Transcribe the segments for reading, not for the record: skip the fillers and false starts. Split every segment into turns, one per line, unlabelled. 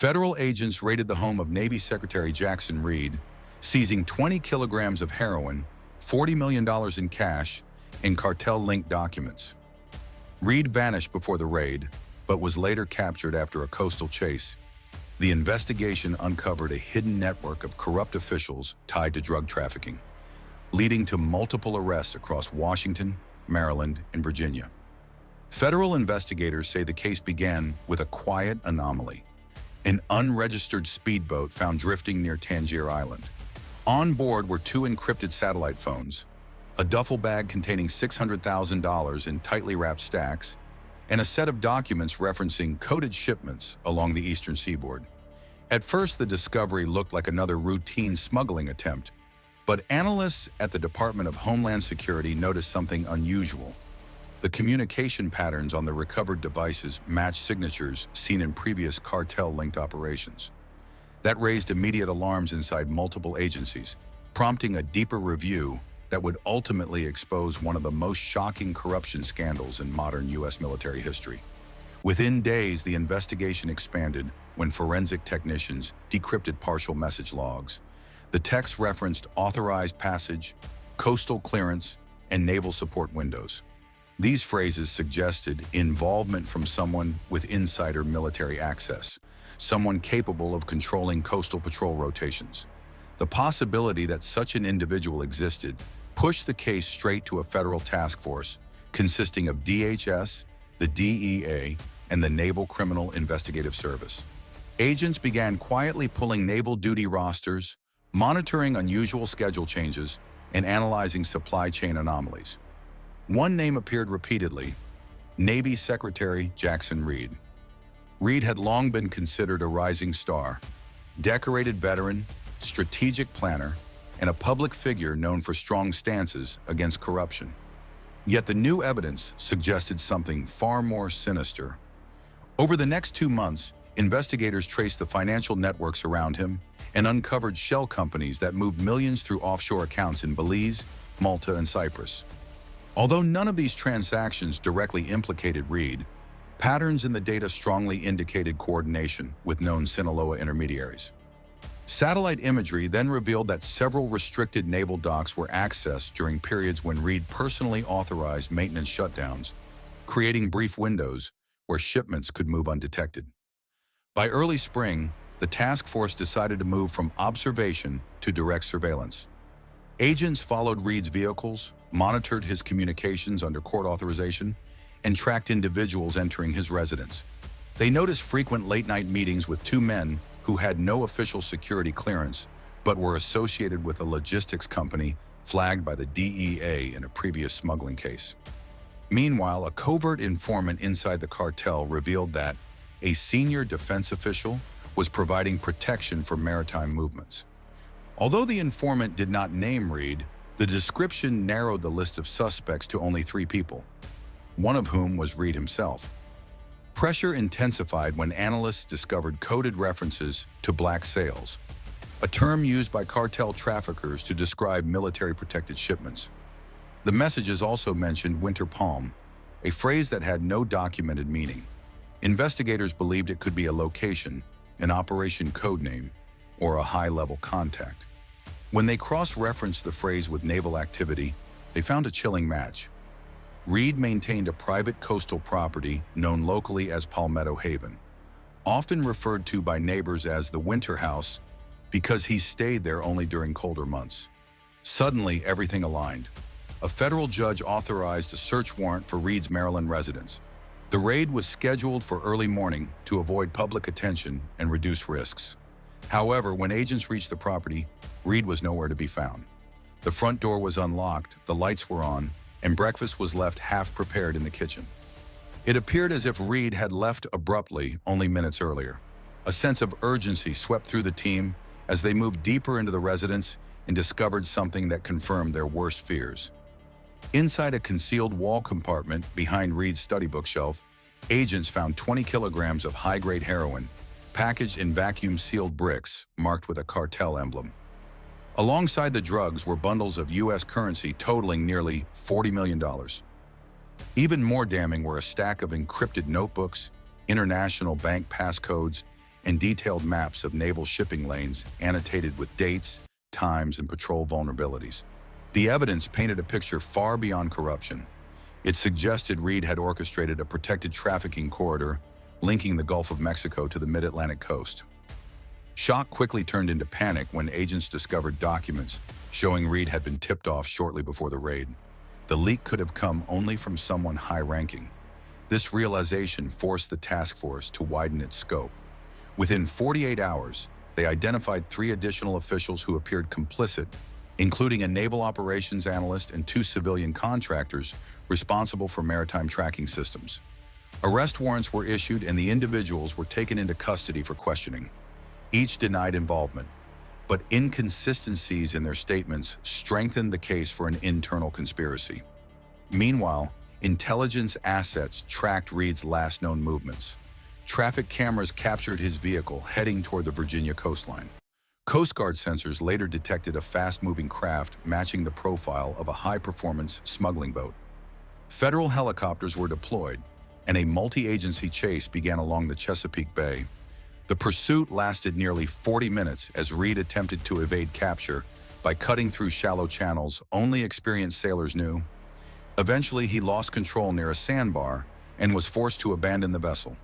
Federal agents raided the home of Navy Secretary Jackson Reed, seizing 20 kilograms of heroin, $40 million in cash, and cartel-linked documents. Reed vanished before the raid, but was later captured after a coastal chase. The investigation uncovered a hidden network of corrupt officials tied to drug trafficking, leading to multiple arrests across Washington, Maryland, and Virginia. Federal investigators say the case began with a quiet anomaly: an unregistered speedboat found drifting near Tangier Island. On board were two encrypted satellite phones, a duffel bag containing $600,000 in tightly wrapped stacks, and a set of documents referencing coded shipments along the eastern seaboard. At first, the discovery looked like another routine smuggling attempt, but analysts at the Department of Homeland Security noticed something unusual. The communication patterns on the recovered devices matched signatures seen in previous cartel-linked operations. That raised immediate alarms inside multiple agencies, prompting a deeper review that would ultimately expose one of the most shocking corruption scandals in modern U.S. military history. Within days, the investigation expanded when forensic technicians decrypted partial message logs. The text referenced authorized passage, coastal clearance, and naval support windows. These phrases suggested involvement from someone with insider military access, someone capable of controlling coastal patrol rotations. The possibility that such an individual existed pushed the case straight to a federal task force consisting of DHS, the DEA, and the Naval Criminal Investigative Service. Agents began quietly pulling naval duty rosters, monitoring unusual schedule changes, and analyzing supply chain anomalies. One name appeared repeatedly: Navy Secretary Jackson Reed. Reed had long been considered a rising star, decorated veteran, strategic planner, and a public figure known for strong stances against corruption. Yet the new evidence suggested something far more sinister. Over the next 2 months, investigators traced the financial networks around him and uncovered shell companies that moved millions through offshore accounts in Belize, Malta, and Cyprus. Although none of these transactions directly implicated Reed, patterns in the data strongly indicated coordination with known Sinaloa intermediaries. Satellite imagery then revealed that several restricted naval docks were accessed during periods when Reed personally authorized maintenance shutdowns, creating brief windows where shipments could move undetected. By early spring, the task force decided to move from observation to direct surveillance. Agents followed Reed's vehicles, monitored his communications under court authorization, and tracked individuals entering his residence. They noticed frequent late-night meetings with two men who had no official security clearance but were associated with a logistics company flagged by the DEA in a previous smuggling case. Meanwhile, a covert informant inside the cartel revealed that a senior defense official was providing protection for maritime movements. Although the informant did not name Reed, the description narrowed the list of suspects to only 3 people, one of whom was Reed himself. Pressure intensified when analysts discovered coded references to black sails, a term used by cartel traffickers to describe military-protected shipments. The messages also mentioned winter palm, a phrase that had no documented meaning. Investigators believed it could be a location, an operation codename, or a high-level contact. When they cross-referenced the phrase with naval activity, they found a chilling match. Reed maintained a private coastal property known locally as Palmetto Haven, often referred to by neighbors as the Winter House because he stayed there only during colder months. Suddenly, everything aligned. A federal judge authorized a search warrant for Reed's Maryland residence. The raid was scheduled for early morning to avoid public attention and reduce risks. However, when agents reached the property, Reed was nowhere to be found. The front door was unlocked, the lights were on, and breakfast was left half-prepared in the kitchen. It appeared as if Reed had left abruptly only minutes earlier. A sense of urgency swept through the team as they moved deeper into the residence and discovered something that confirmed their worst fears. Inside a concealed wall compartment behind Reed's study bookshelf, agents found 20 kilograms of high-grade heroin, packaged in vacuum-sealed bricks marked with a cartel emblem. Alongside the drugs were bundles of U.S. currency totaling nearly $40 million. Even more damning were a stack of encrypted notebooks, international bank passcodes, and detailed maps of naval shipping lanes annotated with dates, times, and patrol vulnerabilities. The evidence painted a picture far beyond corruption. It suggested Reed had orchestrated a protected trafficking corridor linking the Gulf of Mexico to the mid-Atlantic coast. Shock quickly turned into panic when agents discovered documents showing Reed had been tipped off shortly before the raid. The leak could have come only from someone high-ranking. This realization forced the task force to widen its scope. Within 48 hours, they identified 3 additional officials who appeared complicit, including a naval operations analyst and 2 civilian contractors responsible for maritime tracking systems. Arrest warrants were issued and the individuals were taken into custody for questioning. Each denied involvement, but inconsistencies in their statements strengthened the case for an internal conspiracy. Meanwhile, intelligence assets tracked Reed's last known movements. Traffic cameras captured his vehicle heading toward the Virginia coastline. Coast Guard sensors later detected a fast-moving craft matching the profile of a high-performance smuggling boat. Federal helicopters were deployed, and a multi-agency chase began along the Chesapeake Bay. The pursuit lasted nearly 40 minutes as Reed attempted to evade capture by cutting through shallow channels only experienced sailors knew. Eventually, he lost control near a sandbar and was forced to abandon the vessel.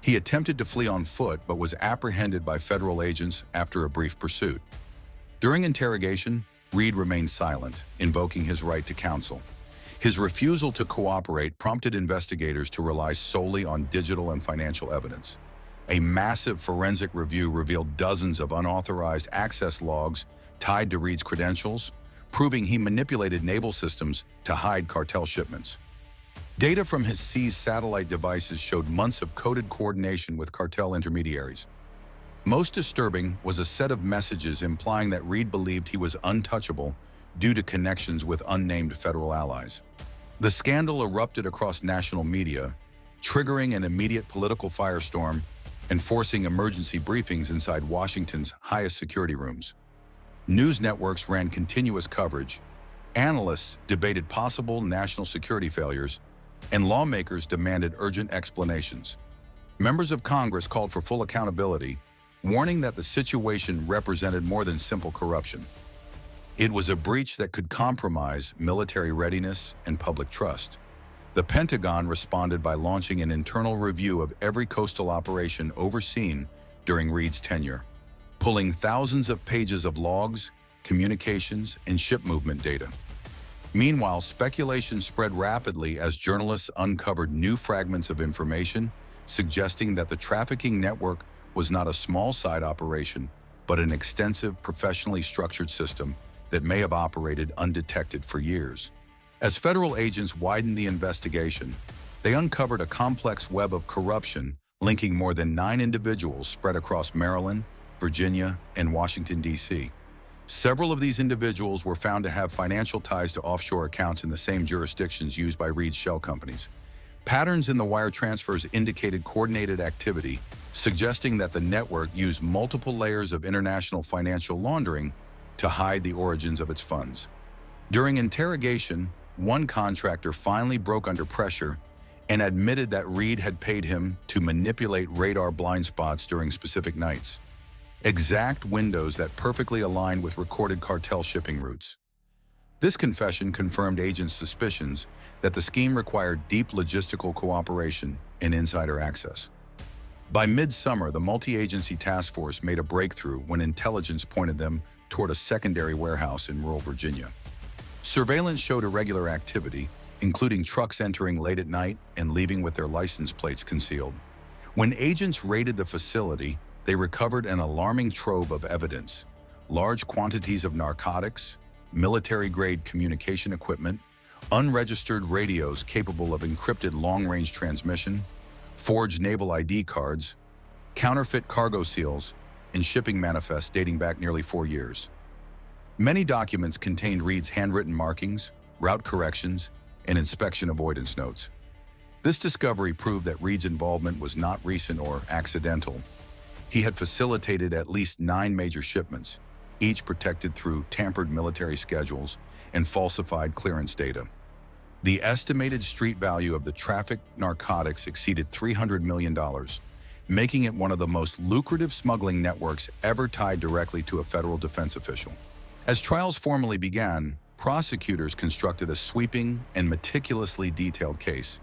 He attempted to flee on foot but was apprehended by federal agents after a brief pursuit. During interrogation, Reed remained silent, invoking his right to counsel. His refusal to cooperate prompted investigators to rely solely on digital and financial evidence. A massive forensic review revealed dozens of unauthorized access logs tied to Reed's credentials, proving he manipulated naval systems to hide cartel shipments. Data from his seized satellite devices showed months of coded coordination with cartel intermediaries. Most disturbing was a set of messages implying that Reed believed he was untouchable due to connections with unnamed federal allies. The scandal erupted across national media, triggering an immediate political firestorm and forcing emergency briefings inside Washington's highest security rooms. News networks ran continuous coverage, analysts debated possible national security failures, and lawmakers demanded urgent explanations. Members of Congress called for full accountability, warning that the situation represented more than simple corruption. It was a breach that could compromise military readiness and public trust. The Pentagon responded by launching an internal review of every coastal operation overseen during Reed's tenure, pulling thousands of pages of logs, communications, and ship movement data. Meanwhile, speculation spread rapidly as journalists uncovered new fragments of information, suggesting that the trafficking network was not a small side operation, but an extensive, professionally structured system that may have operated undetected for years. As federal agents widened the investigation, they uncovered a complex web of corruption linking more than 9 individuals spread across Maryland, Virginia, and Washington, D.C. Several of these individuals were found to have financial ties to offshore accounts in the same jurisdictions used by Reed's shell companies. Patterns in the wire transfers indicated coordinated activity, suggesting that the network used multiple layers of international financial laundering to hide the origins of its funds. During interrogation, one contractor finally broke under pressure and admitted that Reed had paid him to manipulate radar blind spots during specific nights. Exact windows that perfectly aligned with recorded cartel shipping routes. This confession confirmed agents' suspicions that the scheme required deep logistical cooperation and insider access. By mid-summer, the multi-agency task force made a breakthrough when intelligence pointed them toward a secondary warehouse in rural Virginia. Surveillance showed irregular activity, including trucks entering late at night and leaving with their license plates concealed. When agents raided the facility, they recovered an alarming trove of evidence: large quantities of narcotics, military-grade communication equipment, unregistered radios capable of encrypted long-range transmission, forged naval ID cards, counterfeit cargo seals, and shipping manifests dating back nearly 4 years. Many documents contained Reed's handwritten markings, route corrections, and inspection avoidance notes. This discovery proved that Reed's involvement was not recent or accidental. He had facilitated at least 9 major shipments, each protected through tampered military schedules and falsified clearance data. The estimated street value of the trafficked narcotics exceeded $300 million, making it one of the most lucrative smuggling networks ever tied directly to a federal defense official. As trials formally began, prosecutors constructed a sweeping and meticulously detailed case.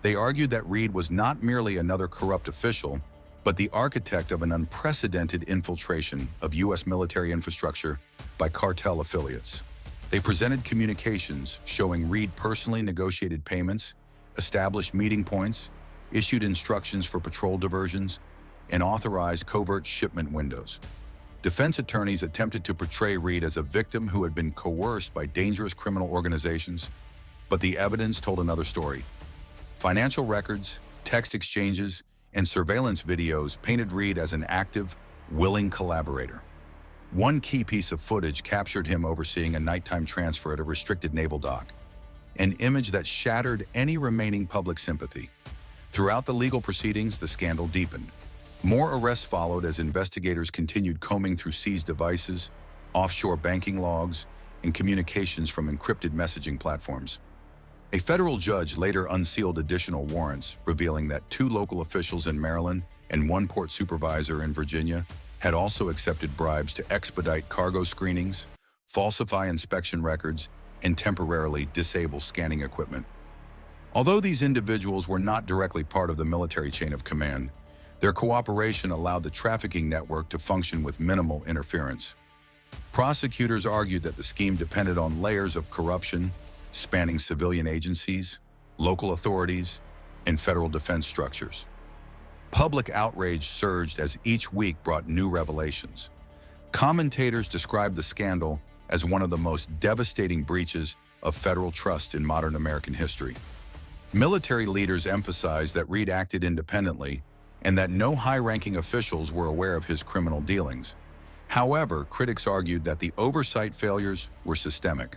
They argued that Reed was not merely another corrupt official, but the architect of an unprecedented infiltration of U.S. military infrastructure by cartel affiliates. They presented communications showing Reed personally negotiated payments, established meeting points, issued instructions for patrol diversions, and authorized covert shipment windows. Defense attorneys attempted to portray Reed as a victim who had been coerced by dangerous criminal organizations, but the evidence told another story. Financial records, text exchanges, and surveillance videos painted Reed as an active, willing collaborator. One key piece of footage captured him overseeing a nighttime transfer at a restricted naval dock, an image that shattered any remaining public sympathy. Throughout the legal proceedings, the scandal deepened. More arrests followed as investigators continued combing through seized devices, offshore banking logs, and communications from encrypted messaging platforms. A federal judge later unsealed additional warrants, revealing that 2 local officials in Maryland and 1 port supervisor in Virginia had also accepted bribes to expedite cargo screenings, falsify inspection records, and temporarily disable scanning equipment. Although these individuals were not directly part of the military chain of command, their cooperation allowed the trafficking network to function with minimal interference. Prosecutors argued that the scheme depended on layers of corruption spanning civilian agencies, local authorities, and federal defense structures. Public outrage surged as each week brought new revelations. Commentators described the scandal as one of the most devastating breaches of federal trust in modern American history. Military leaders emphasized that Reed acted independently and that no high-ranking officials were aware of his criminal dealings. However, critics argued that the oversight failures were systemic.